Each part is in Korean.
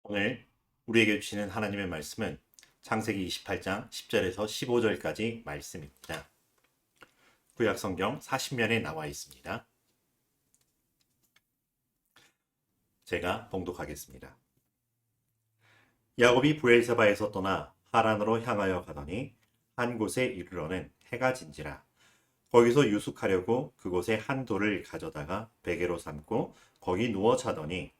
오늘 우리에게 주시는 하나님의 말씀은 창세기 28장 10절에서 15절까지 말씀입니다. 구약 성경 40면에 나와 있습니다. 제가 봉독하겠습니다. 야곱이 브엘세바에서 떠나 하란으로 향하여 가더니 한 곳에 이르러는 해가 진지라. 거기서 유숙하려고 그곳에 한 돌을 가져다가 베개로 삼고 거기 누워 자더니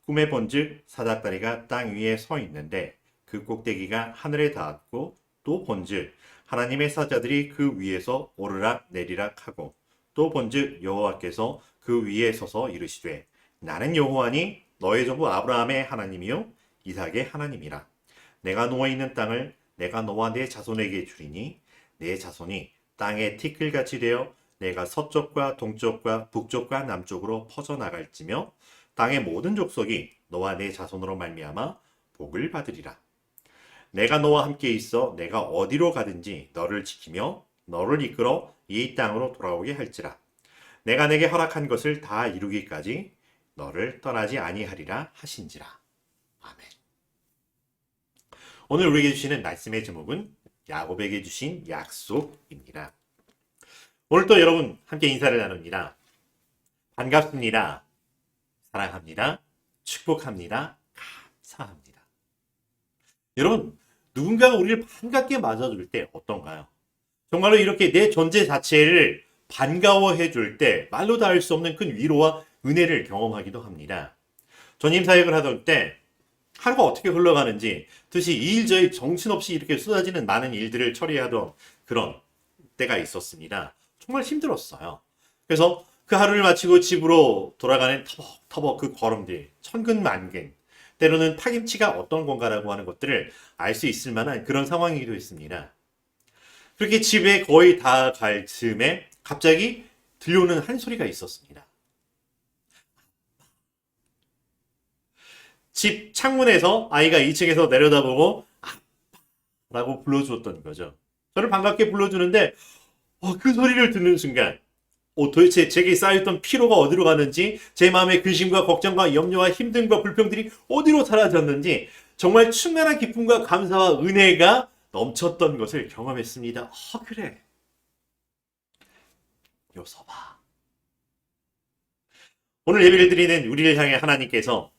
꿈에 본즉 사닥다리가 땅 위에 서 있는데 그 꼭대기가 하늘에 닿았고 또 본즉 하나님의 사자들이 그 위에서 오르락 내리락 하고 또 본즉 여호와께서 그 위에 서서 이르시되 나는 여호와니 너의 조부 아브라함의 하나님이요 이삭의 하나님이라. 내가 누워있는 땅을 내가 너와 내 자손에게 주리니 내 자손이 땅에 티끌같이 되어 내가 서쪽과 동쪽과 북쪽과 남쪽으로 퍼져나갈지며 땅의 모든 족속이 너와 내 자손으로 말미암아 복을 받으리라. 내가 너와 함께 있어 내가 어디로 가든지 너를 지키며 너를 이끌어 이 땅으로 돌아오게 할지라. 내가 내게 허락한 것을 다 이루기까지 너를 떠나지 아니하리라 하신지라. 아멘. 오늘 우리에게 주시는 말씀의 제목은 야곱에게 주신 약속입니다. 오늘 또 여러분 함께 인사를 나눕니다. 반갑습니다. 사랑합니다. 축복합니다. 감사합니다. 여러분, 누군가가 우리를 반갑게 맞아줄 때 어떤가요? 정말로 이렇게 내 존재 자체를 반가워해 줄 때 말로 다 할 수 없는 큰 위로와 은혜를 경험하기도 합니다. 전임 사역을 하던 때 하루가 어떻게 흘러가는지 뜻이 이 일 저일 정신없이 이렇게 쏟아지는 많은 일들을 처리하던 그런 때가 있었습니다. 정말 힘들었어요. 그래서 그 하루를 마치고 집으로 돌아가는 터벅터벅 그 걸음들, 천근만근, 때로는 파김치가 어떤 건가라고 하는 것들을 알 수 있을 만한 그런 상황이기도 했습니다. 그렇게 집에 거의 다 갈 즈음에 갑자기 들려오는 한 소리가 있었습니다. 집 창문에서 아이가 2층에서 내려다보고 아빠라고 불러주었던 거죠. 저를 반갑게 불러주는데 그 소리를 듣는 순간 도대체 제게 쌓였던 피로가 어디로 가는지, 제 마음의 근심과 걱정과 염려와 힘듦과 불평들이 어디로 사라졌는지 정말 충만한 기쁨과 감사와 은혜가 넘쳤던 것을 경험했습니다. 그래. 요서 봐. 오늘 예배를 드리는 우리를 향해 하나님께서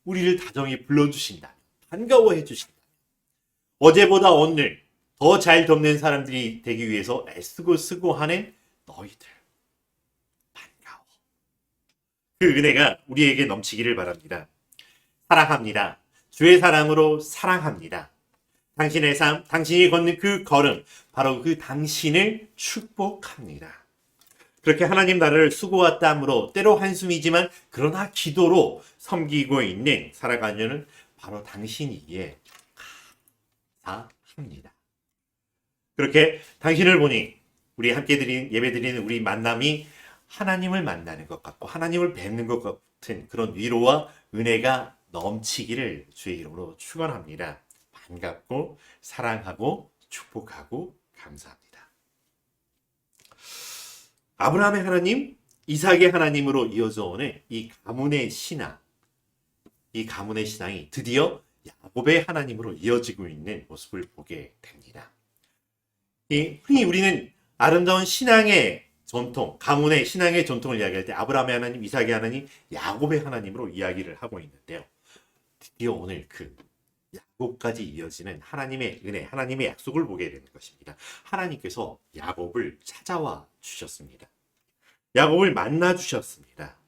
우리를 다정히 불러주신다. 반가워해 주신다. 어제보다 오늘 더 잘 돕는 사람들이 되기 위해서 애쓰고 쓰고 하는 너희들. 반가워. 그 은혜가 우리에게 넘치기를 바랍니다. 사랑합니다. 주의 사랑으로 사랑합니다. 당신의 삶, 당신이 걷는 그 걸음, 바로 그 당신을 축복합니다. 그렇게 하나님 나라를 수고와 땀으로 때로 한숨이지만 그러나 기도로 섬기고 있는 살아가려는 바로 당신이기에 감사합니다. 그렇게 당신을 보니 우리 함께 예배 드리는 우리 만남이 하나님을 만나는 것 같고 하나님을 뵙는 것 같은 그런 위로와 은혜가 넘치기를 주의 이름으로 축원합니다. 반갑고 사랑하고 축복하고 감사합니다. 아브라함의 하나님, 이삭의 하나님으로 이어져 오는 이 가문의 신앙, 이 가문의 신앙이 드디어 야곱의 하나님으로 이어지고 있는 모습을 보게 됩니다. 흔히 우리는 아름다운 신앙의 전통, 가문의 신앙의 전통을 이야기할 때 아브라함의 하나님, 이삭의 하나님, 야곱의 하나님으로 이야기를 하고 있는데요. 드디어 오늘 그 야곱까지 이어지는 하나님의 은혜, 하나님의 약속을 보게 되는 것입니다. 하나님께서 야곱을 찾아와 주셨습니다. 야곱을 만나 주셨습니다.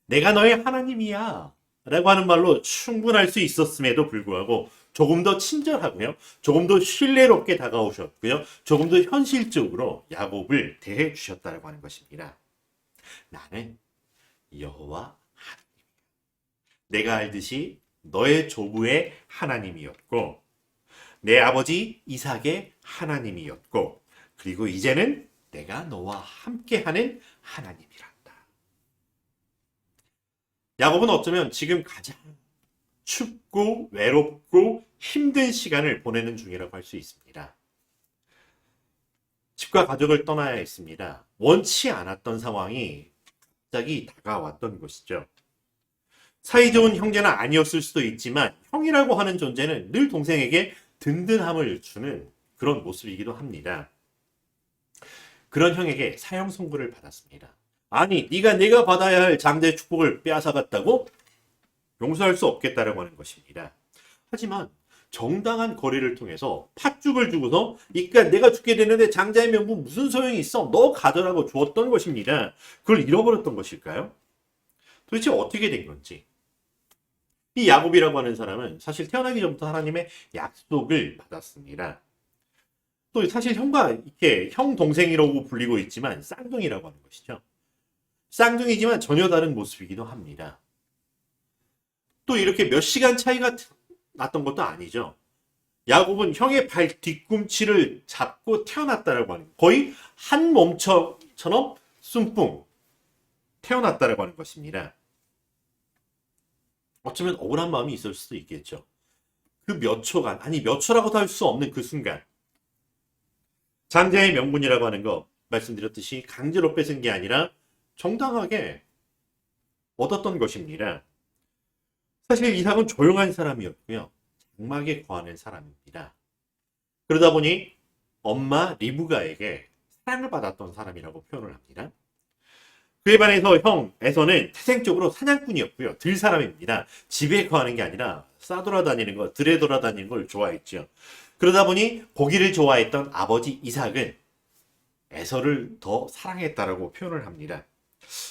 내가 너의 하나님이야 라고 하는 말로 충분할 수 있었음에도 불구하고 조금 더 친절하고요, 조금 더 신뢰롭게 다가오셨고요, 조금 더 현실적으로 야곱을 대해 주셨다고 하는 것입니다. 나는 여호와 하나님이야. 내가 알듯이 너의 조부의 하나님이었고 내 아버지 이삭의 하나님이었고 그리고 이제는 내가 너와 함께하는 하나님이란다. 야곱은 어쩌면 지금 가장 춥고 외롭고 힘든 시간을 보내는 중이라고 할 수 있습니다. 집과 가족을 떠나야 했습니다. 원치 않았던 상황이 갑자기 다가왔던 것이죠. 사이좋은 형제는 아니었을 수도 있지만 형이라고 하는 존재는 늘 동생에게 든든함을 주는 그런 모습이기도 합니다. 그런 형에게 사형 선고를 받았습니다. 아니, 네가 내가 받아야 할 장자의 축복을 빼앗아갔다고? 용서할 수 없겠다라고 하는 것입니다. 하지만 정당한 거래를 통해서 팥죽을 주고서 이까 내가 죽게 되는데 장자의 명분 무슨 소용이 있어? 너 가져라고 주었던 것입니다. 그걸 잃어버렸던 것일까요? 도대체 어떻게 된 건지. 이 야곱이라고 하는 사람은 사실 태어나기 전부터 하나님의 약속을 받았습니다. 또 사실 형과 이렇게 형 동생이라고 불리고 있지만 쌍둥이라고 하는 것이죠. 쌍둥이지만 전혀 다른 모습이기도 합니다. 또 이렇게 몇 시간 차이가 났던 것도 아니죠. 야곱은 형의 발 뒤꿈치를 잡고 태어났다라고 하는 거의 한 몸처럼 쏨뿡 태어났다라고 하는 것입니다. 어쩌면 억울한 마음이 있을 수도 있겠죠. 그 몇 초간, 아니 몇 초라고도 할 수 없는 그 순간 장자의 명분이라고 하는 거 말씀드렸듯이 강제로 뺏은 게 아니라 정당하게 얻었던 것입니다. 사실 이삭은 조용한 사람이었고요. 장막에 거하는 사람입니다. 그러다 보니 엄마 리브가에게 사랑을 받았던 사람이라고 표현을 합니다. 그에 반해서 형 에서는 태생적으로 사냥꾼이었고요. 들사람입니다. 집에 거하는 게 아니라 싸돌아다니는 거, 들에 돌아다니는 걸 좋아했죠. 그러다 보니 고기를 좋아했던 아버지 이삭은 에서를 더 사랑했다라고 표현을 합니다.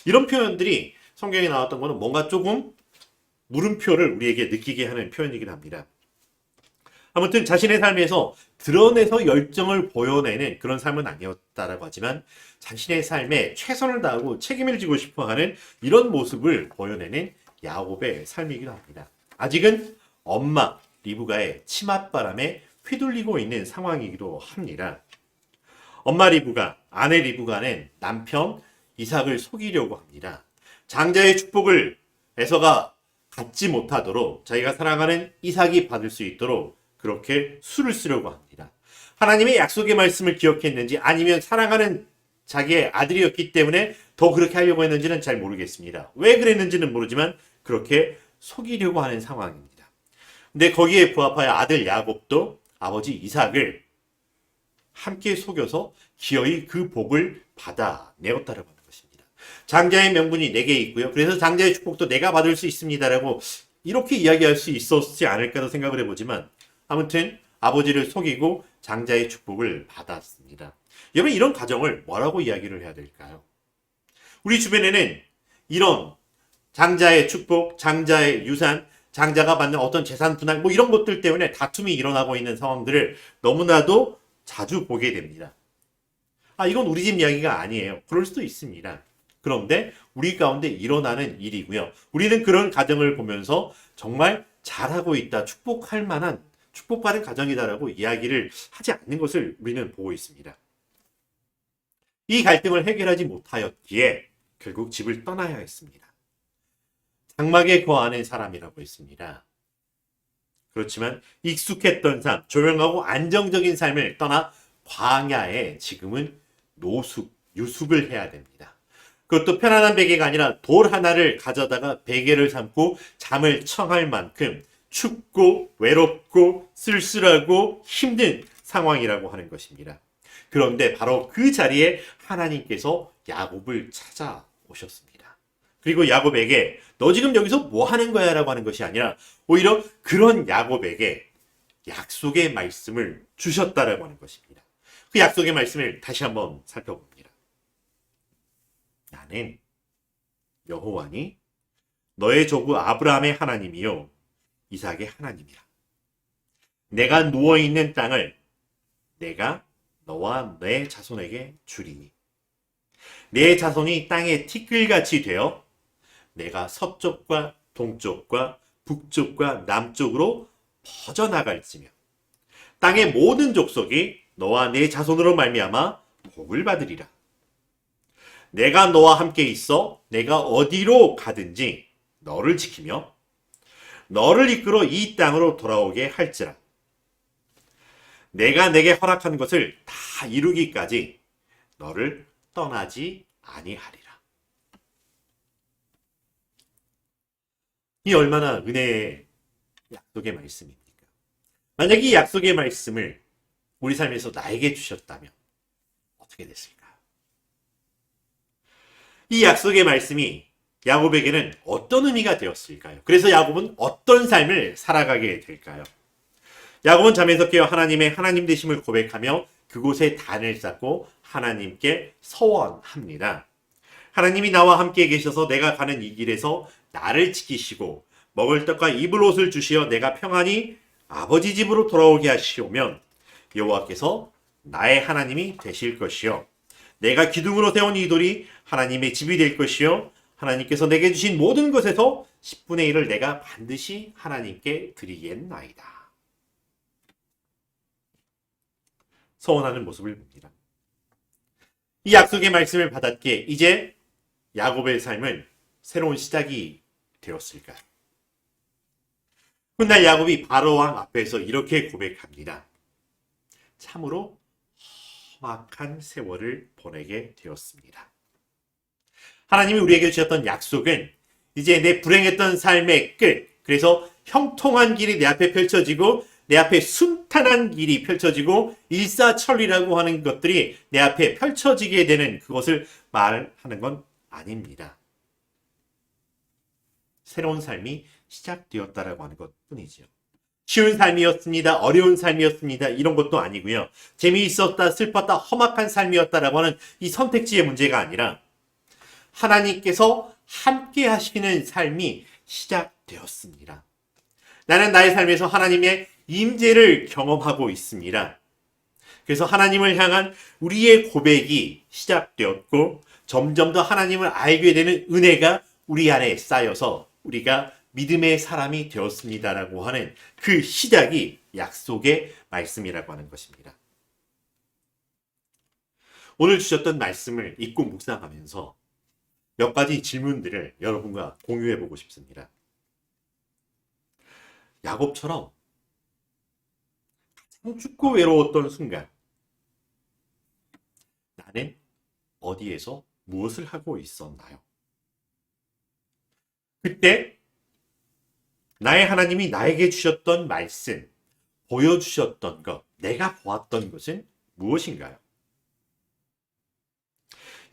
이런 표현들이 성경에 나왔던 거는 뭔가 조금 물음표를 우리에게 느끼게 하는 표현이긴 합니다. 아무튼 자신의 삶에서 드러내서 열정을 보여내는 그런 삶은 아니었다라고 하지만 자신의 삶에 최선을 다하고 책임을 지고 싶어하는 이런 모습을 보여내는 야곱의 삶이기도 합니다. 아직은 엄마 리브가의 치맛바람에 휘둘리고 있는 상황이기도 합니다. 엄마 리브가, 아내 리브가는 남편 이삭을 속이려고 합니다. 장자의 축복을 에서가 갖지 못하도록 자기가 사랑하는 이삭이 받을 수 있도록 그렇게 수를 쓰려고 합니다. 하나님의 약속의 말씀을 기억했는지 아니면 사랑하는 자기의 아들이었기 때문에 더 그렇게 하려고 했는지는 잘 모르겠습니다. 왜 그랬는지는 모르지만 그렇게 속이려고 하는 상황입니다. 근데 거기에 부합하여 아들 야곱도 아버지 이삭을 함께 속여서 기어이 그 복을 받아내었다라고 하는 것입니다. 장자의 명분이 내게 있고요. 그래서 장자의 축복도 내가 받을 수 있습니다라고 이렇게 이야기할 수 있었지 않을까도 생각을 해보지만 아무튼 아버지를 속이고 장자의 축복을 받았습니다. 여러분 이런 가정을 뭐라고 이야기를 해야 될까요? 우리 주변에는 이런 장자의 축복, 장자의 유산, 장자가 받는 어떤 재산 분할 뭐 이런 것들 때문에 다툼이 일어나고 있는 상황들을 너무나도 자주 보게 됩니다. 아 이건 우리 집 이야기가 아니에요. 그럴 수도 있습니다. 그런데 우리 가운데 일어나는 일이고요. 우리는 그런 가정을 보면서 정말 잘하고 있다, 축복할 만한 축복받은 가정이다라고 이야기를 하지 않는 것을 우리는 보고 있습니다. 이 갈등을 해결하지 못하였기에 결국 집을 떠나야 했습니다. 장막에 거하는 사람이라고 했습니다. 그렇지만 익숙했던 삶, 조용하고 안정적인 삶을 떠나 광야에 지금은 노숙, 유숙을 해야 됩니다. 그것도 편안한 베개가 아니라 돌 하나를 가져다가 베개를 삼고 잠을 청할 만큼 춥고 외롭고 쓸쓸하고 힘든 상황이라고 하는 것입니다. 그런데 바로 그 자리에 하나님께서 야곱을 찾아오셨습니다. 그리고 야곱에게 너 지금 여기서 뭐 하는 거야? 라고 하는 것이 아니라 오히려 그런 야곱에게 약속의 말씀을 주셨다라고 하는 것입니다. 그 약속의 말씀을 다시 한번 살펴봅니다. 나는 여호와니 너의 조부 아브라함의 하나님이요 이삭의 하나님이라. 내가 누워있는 땅을 내가 너와 내 자손에게 주리니 내 자손이 땅에 티끌같이 되어 내가 서쪽과 동쪽과 북쪽과 남쪽으로 퍼져나갈지며 땅의 모든 족속이 너와 내 자손으로 말미암아 복을 받으리라. 내가 너와 함께 있어 내가 어디로 가든지 너를 지키며 너를 이끌어 이 땅으로 돌아오게 할지라. 내가 내게 허락한 것을 다 이루기까지 너를 떠나지 아니하리라. 이 얼마나 은혜의 약속의 말씀입니까? 만약 이 약속의 말씀을 우리 삶에서 나에게 주셨다면 어떻게 됐을까요? 이 약속의 말씀이 야곱에게는 어떤 의미가 되었을까요? 그래서 야곱은 어떤 삶을 살아가게 될까요? 야곱은 잠에서 깨어 하나님의 하나님 되심을 고백하며 그곳에 단을 쌓고 하나님께 서원합니다. 하나님이 나와 함께 계셔서 내가 가는 이 길에서 나를 지키시고 먹을 떡과 입을 옷을 주시어 내가 평안히 아버지 집으로 돌아오게 하시오면 여호와께서 나의 하나님이 되실 것이요 내가 기둥으로 세운 이 돌이 하나님의 집이 될 것이요 하나님께서 내게 주신 모든 것에서 10분의 1을 내가 반드시 하나님께 드리겠나이다. 서원하는 모습을 봅니다. 이 약속의 말씀을 받았기에 이제 야곱의 삶은 새로운 시작이 되었을까요? 훗날 야곱이 바로왕 앞에서 이렇게 고백합니다. 참으로 험악한 세월을 보내게 되었습니다. 하나님이 우리에게 주셨던 약속은 이제 내 불행했던 삶의 끝, 그래서 형통한 길이 내 앞에 펼쳐지고 내 앞에 순탄한 길이 펼쳐지고 일사천리라고 하는 것들이 내 앞에 펼쳐지게 되는 그것을 말하는 건 아닙니다. 새로운 삶이 시작되었다라고 하는 것뿐이지요. 쉬운 삶이었습니다. 어려운 삶이었습니다. 이런 것도 아니고요. 재미있었다, 슬펐다, 험악한 삶이었다라고 하는 이 선택지의 문제가 아니라 하나님께서 함께 하시는 삶이 시작되었습니다. 나는 나의 삶에서 하나님의 임재를 경험하고 있습니다. 그래서 하나님을 향한 우리의 고백이 시작되었고 점점 더 하나님을 알게 되는 은혜가 우리 안에 쌓여서 우리가 믿음의 사람이 되었습니다라고 하는 그 시작이 약속의 말씀이라고 하는 것입니다. 오늘 주셨던 말씀을 읽고 묵상하면서 몇 가지 질문들을 여러분과 공유해 보고 싶습니다. 야곱처럼 가장 춥고 외로웠던 순간 나는 어디에서 무엇을 하고 있었나요? 그때 나의 하나님이 나에게 주셨던 말씀, 보여주셨던 것, 내가 보았던 것은 무엇인가요?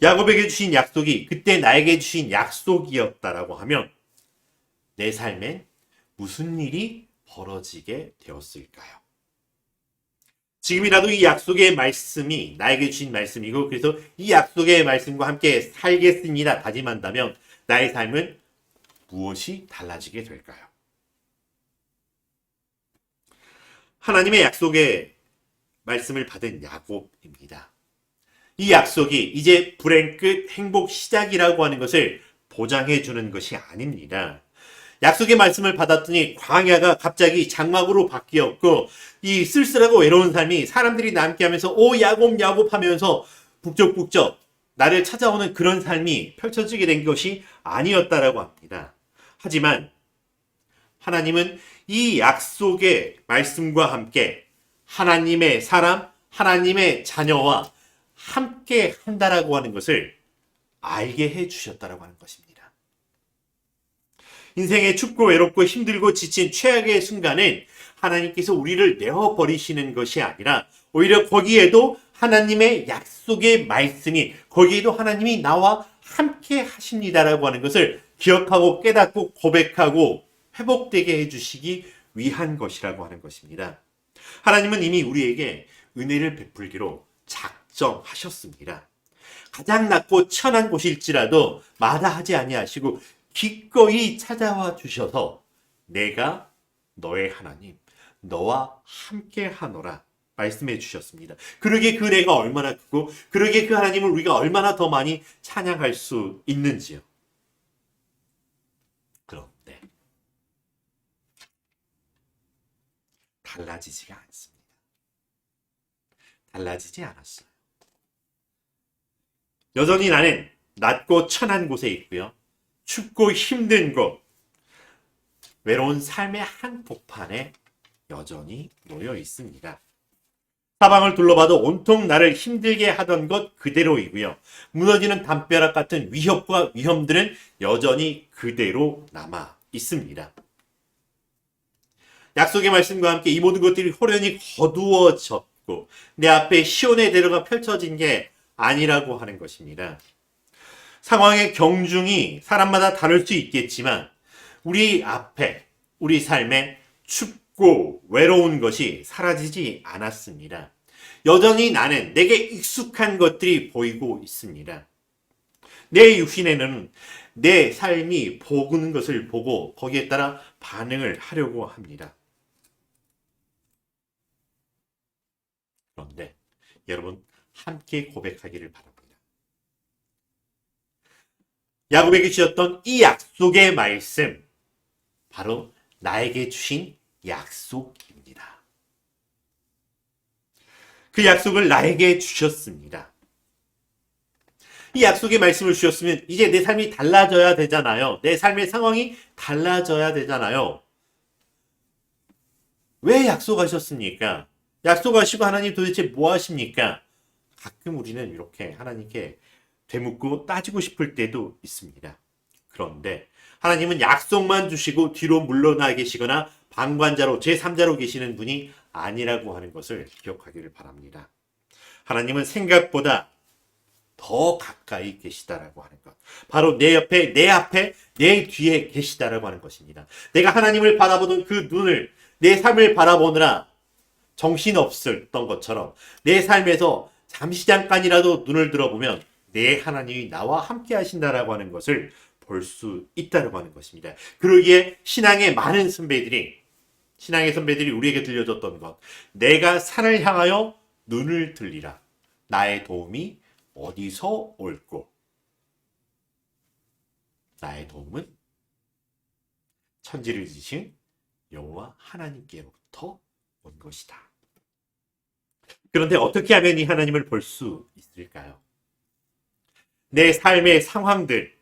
야곱에게 주신 약속이 그때 나에게 주신 약속이었다라고 하면 내 삶엔 무슨 일이 벌어지게 되었을까요? 지금이라도 이 약속의 말씀이 나에게 주신 말씀이고 그래서 이 약속의 말씀과 함께 살겠습니다 다짐한다면 나의 삶은 무엇이 달라지게 될까요? 하나님의 약속의 말씀을 받은 야곱입니다. 이 약속이 이제 불행 끝 행복 시작이라고 하는 것을 보장해 주는 것이 아닙니다. 약속의 말씀을 받았더니 광야가 갑자기 장막으로 바뀌었고 이 쓸쓸하고 외로운 삶이 사람들이 남게 하면서 오 야곱 야곱 하면서 북적북적 나를 찾아오는 그런 삶이 펼쳐지게 된 것이 아니었다라고 합니다. 하지만 하나님은 이 약속의 말씀과 함께 하나님의 사람, 하나님의 자녀와 함께 한다라고 하는 것을 알게 해 주셨다라고 하는 것입니다. 인생의 춥고 외롭고 힘들고 지친 최악의 순간은 하나님께서 우리를 내어버리시는 것이 아니라 오히려 거기에도 하나님의 약속의 말씀이 거기에도 하나님이 나와 함께 하십니다라고 하는 것을 기억하고 깨닫고 고백하고 회복되게 해주시기 위한 것이라고 하는 것입니다. 하나님은 이미 우리에게 은혜를 베풀기로 작정하셨습니다. 가장 낮고 천한 곳일지라도 마다하지 아니하시고 기꺼이 찾아와 주셔서 내가 너의 하나님, 너와 함께 하노라 말씀해 주셨습니다. 그러기에 그 은혜가 얼마나 크고 그러기에 그 하나님을 우리가 얼마나 더 많이 찬양할 수 있는지요. 그런데 달라지지가 않습니다. 달라지지 않았어요. 여전히 나는 낮고 천한 곳에 있고요. 춥고 힘든 곳, 외로운 삶의 한복판에 여전히 놓여 있습니다. 사방을 둘러봐도 온통 나를 힘들게 하던 것 그대로이고요. 무너지는 담벼락 같은 위협과 위험들은 여전히 그대로 남아 있습니다. 약속의 말씀과 함께 이 모든 것들이 호련히 거두어졌고 내 앞에 시온의 대로가 펼쳐진 게 아니라고 하는 것입니다. 상황의 경중이 사람마다 다를 수 있겠지만 우리 앞에 우리 삶에 춥고 외로운 것이 사라지지 않았습니다. 여전히 나는 내게 익숙한 것들이 보이고 있습니다. 내 육신에는 내 삶이 보는 것을 보고 거기에 따라 반응을 하려고 합니다. 그런데 여러분 함께 고백하기를 바랍니다. 야곱에게 주셨던 이 약속의 말씀, 바로 나에게 주신 약속입니다. 그 약속을 나에게 주셨습니다. 이 약속의 말씀을 주셨으면 이제 내 삶이 달라져야 되잖아요. 내 삶의 상황이 달라져야 되잖아요. 왜 약속하셨습니까? 약속하시고 하나님 도대체 뭐 하십니까? 가끔 우리는 이렇게 하나님께 되묻고 따지고 싶을 때도 있습니다. 그런데 하나님은 약속만 주시고 뒤로 물러나 계시거나 방관자로 제3자로 계시는 분이 아니라고 하는 것을 기억하기를 바랍니다. 하나님은 생각보다 더 가까이 계시다라고 하는 것. 바로 내 옆에, 내 앞에, 내 뒤에 계시다라고 하는 것입니다. 내가 하나님을 바라보던 그 눈을 내 삶을 바라보느라 정신없었던 것처럼 내 삶에서 잠시 잠깐이라도 눈을 들어보면 내 하나님이 나와 함께 하신다라고 하는 것을 볼 수 있다라고 하는 것입니다. 그러기에 신앙의 많은 선배들이 우리에게 들려줬던 것, 내가 산을 향하여 눈을 들리라. 나의 도움이 어디서 올꼬? 나의 도움은 천지를 지으신 여호와 하나님께로부터 온 것이다. 그런데 어떻게 하면 이 하나님을 볼 수 있을까요? 내 삶의 상황들,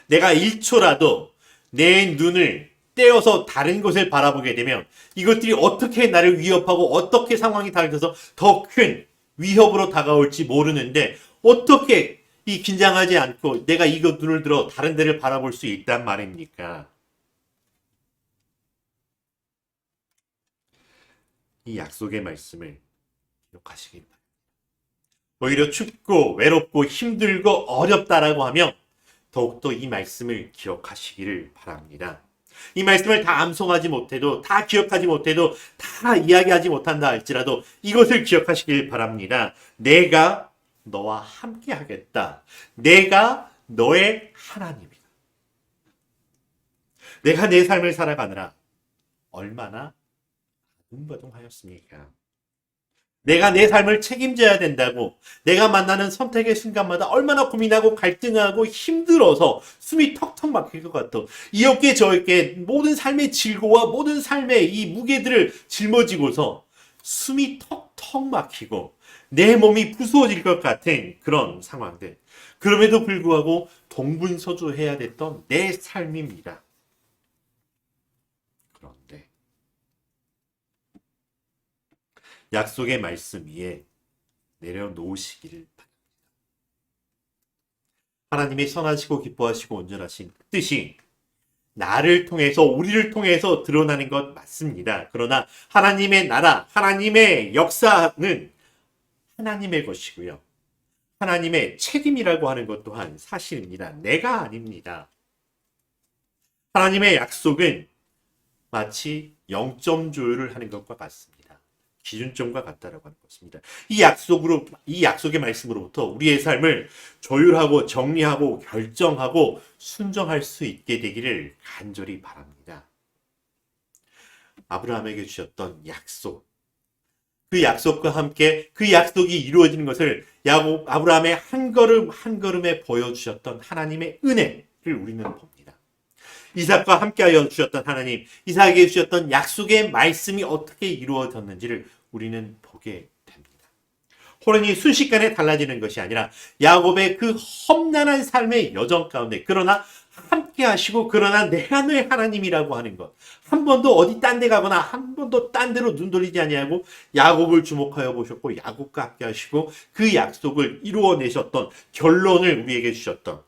내가 1초라도 내 눈을 떼어서 다른 곳을 바라보게 되면 이것들이 어떻게 나를 위협하고 어떻게 상황이 달라져서 더 큰 위협으로 다가올지 모르는데 어떻게 이 긴장하지 않고 내가 이거 눈을 들어 다른 데를 바라볼 수 있단 말입니까? 이 약속의 말씀을 기억하시기 바랍니다. 오히려 춥고 외롭고 힘들고 어렵다라고 하면 더욱더 이 말씀을 기억하시기를 바랍니다. 이 말씀을 다 암송하지 못해도, 다 기억하지 못해도, 다 이야기하지 못한다 할지라도 이것을 기억하시길 바랍니다. 내가 너와 함께 하겠다. 내가 너의 하나님이다. 내가 내 삶을 살아가느라 얼마나 아둥바둥하였습니까? 내가 내 삶을 책임져야 된다고 내가 만나는 선택의 순간마다 얼마나 고민하고 갈등하고 힘들어서 숨이 턱턱 막힐 것 같아. 이 어깨 저 어깨 모든 삶의 질고와 모든 삶의 이 무게들을 짊어지고서 숨이 턱턱 막히고 내 몸이 부수어질 것 같은 그런 상황들. 그럼에도 불구하고 동분서주해야 됐던 내 삶입니다. 그런데 약속의 말씀 위에 내려놓으시기를 바랍니다. 하나님이 선하시고 기뻐하시고 온전하신 뜻이 나를 통해서 우리를 통해서 드러나는 것 맞습니다. 그러나 하나님의 나라, 하나님의 역사는 하나님의 것이고요. 하나님의 책임이라고 하는 것 또한 사실입니다. 내가 아닙니다. 하나님의 약속은 마치 0점 조율을 하는 것과 같습니다. 기준점과 같다라고 하는 것입니다. 이 약속의 말씀으로부터 우리의 삶을 조율하고 정리하고 결정하고 순종할 수 있게 되기를 간절히 바랍니다. 아브라함에게 주셨던 약속, 그 약속과 함께 그 약속이 이루어지는 것을 아브라함의 한 걸음 한 걸음에 보여주셨던 하나님의 은혜를 우리는 봅니다. 이삭과 함께하여 주셨던 하나님, 이삭에게 주셨던 약속의 말씀이 어떻게 이루어졌는지를 우리는 보게 됩니다. 호련히 순식간에 달라지는 것이 아니라 야곱의 그 험난한 삶의 여정 가운데 그러나 함께 하시고 그러나 내가 너의 하나님이라고 하는 것, 한 번도 어디 딴 데 가거나 한 번도 딴 데로 눈 돌리지 아니하고 야곱을 주목하여 보셨고 야곱과 함께 하시고 그 약속을 이루어내셨던 결론을 우리에게 주셨던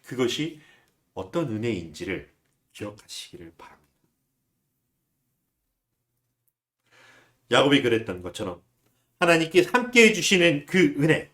그것이 어떤 은혜인지를 기억하시기를 바랍니다. 야곱이 그랬던 것처럼 하나님께 함께 해주시는 그 은혜,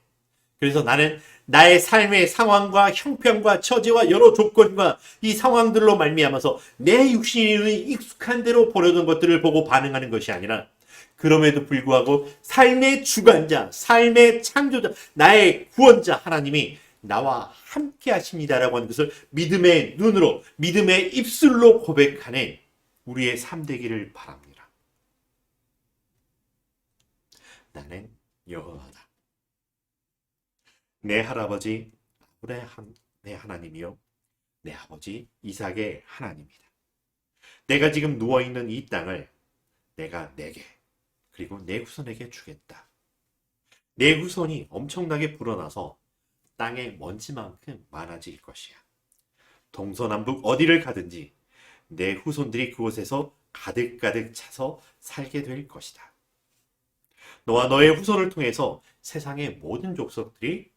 그래서 나는 나의 삶의 상황과 형편과 처지와 여러 조건과 이 상황들로 말미암아서 내 육신이 익숙한 대로 보려던 것들을 보고 반응하는 것이 아니라, 그럼에도 불구하고 삶의 주관자, 삶의 창조자, 나의 구원자 하나님이 나와 함께 하십니다라고 하는 것을 믿음의 눈으로, 믿음의 입술로 고백하는 우리의 삶 되기를 바랍니다. 나는 여호와다. 내 할아버지 내 하나님이요, 내 아버지 이삭의 하나님이다. 내가 지금 누워있는 이 땅을 내가 내게, 그리고 내 후손에게 주겠다. 내 후손이 엄청나게 불어나서 땅의 먼지만큼 많아질 것이야. 동서남북 어디를 가든지 내 후손들이 그곳에서 가득가득 차서 살게 될 것이다. 너와 너의 후손을 통해서 세상의 모든 족속들이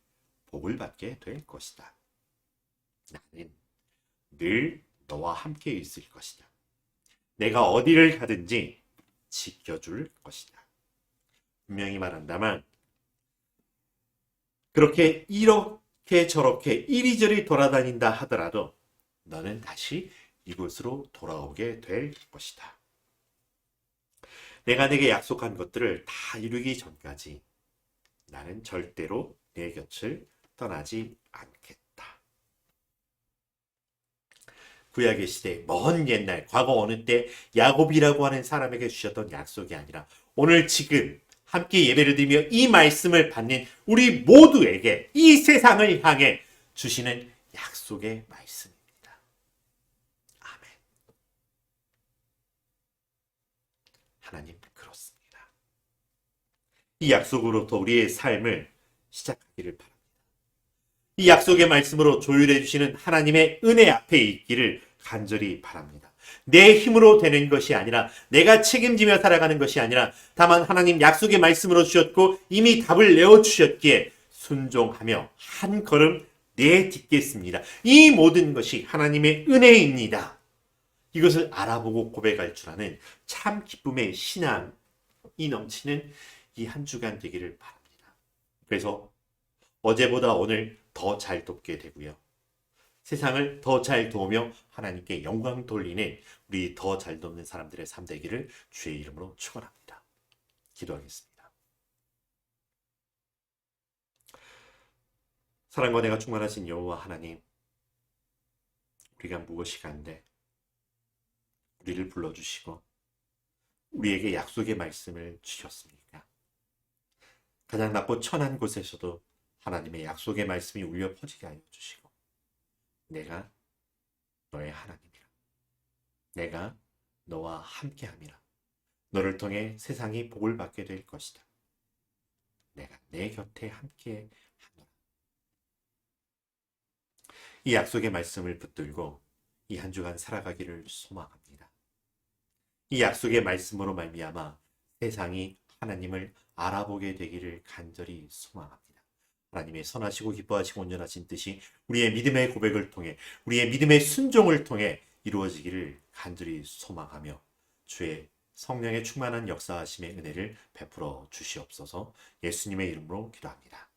복을 받게 될 것이다. 나는 늘 너와 함께 있을 것이다. 내가 어디를 가든지 지켜줄 것이다. 분명히 말한다면, 그렇게 이렇게 저렇게 이리저리 돌아다닌다 하더라도 너는 다시 이곳으로 돌아오게 될 것이다. 내가 내게 약속한 것들을 다 이루기 전까지 나는 절대로 내 곁을 떠나지 않겠다. 구약의 시대, 먼 옛날, 과거 어느 때 야곱이라고 하는 사람에게 주셨던 약속이 아니라 오늘 지금 함께 예배를 드리며 이 말씀을 받는 우리 모두에게, 이 세상을 향해 주시는 약속의 말씀입니다. 아멘. 하나님, 그렇습니다. 이 약속으로부터 우리의 삶을 시작하기를 바랍니다. 이 약속의 말씀으로 조율해 주시는 하나님의 은혜 앞에 있기를 간절히 바랍니다. 내 힘으로 되는 것이 아니라, 내가 책임지며 살아가는 것이 아니라, 다만 하나님 약속의 말씀으로 주셨고 이미 답을 내어주셨기에 순종하며 한 걸음 내딛겠습니다. 이 모든 것이 하나님의 은혜입니다. 이것을 알아보고 고백할 줄 아는 참 기쁨의 신앙이 넘치는 이 한 주간 되기를 바랍니다. 그래서 어제보다 오늘 더 잘 돕게 되고요, 세상을 더 잘 도우며 하나님께 영광 돌리는 우리 더 잘 돕는 사람들의 삶 되기를 주의 이름으로 축원합니다. 기도하겠습니다. 사랑과 내가 충만하신 여호와 하나님, 우리가 무엇이 간데 우리를 불러주시고 우리에게 약속의 말씀을 주셨습니까? 가장 낮고 천한 곳에서도 하나님의 약속의 말씀이 울려 퍼지게 하여 주시고, 내가 너의 하나님이라, 내가 너와 함께함이라, 너를 통해 세상이 복을 받게 될 것이다. 내가 내 곁에 함께 하노라. 이 약속의 말씀을 붙들고 이 한 주간 살아가기를 소망합니다. 이 약속의 말씀으로 말미암아 세상이 하나님을 알아보게 되기를 간절히 소망합니다. 하나님의 선하시고 기뻐하시고 온전하신 뜻이 우리의 믿음의 고백을 통해, 우리의 믿음의 순종을 통해 이루어지기를 간절히 소망하며 주의 성령의 충만한 역사하심의 은혜를 베풀어 주시옵소서. 예수님의 이름으로 기도합니다.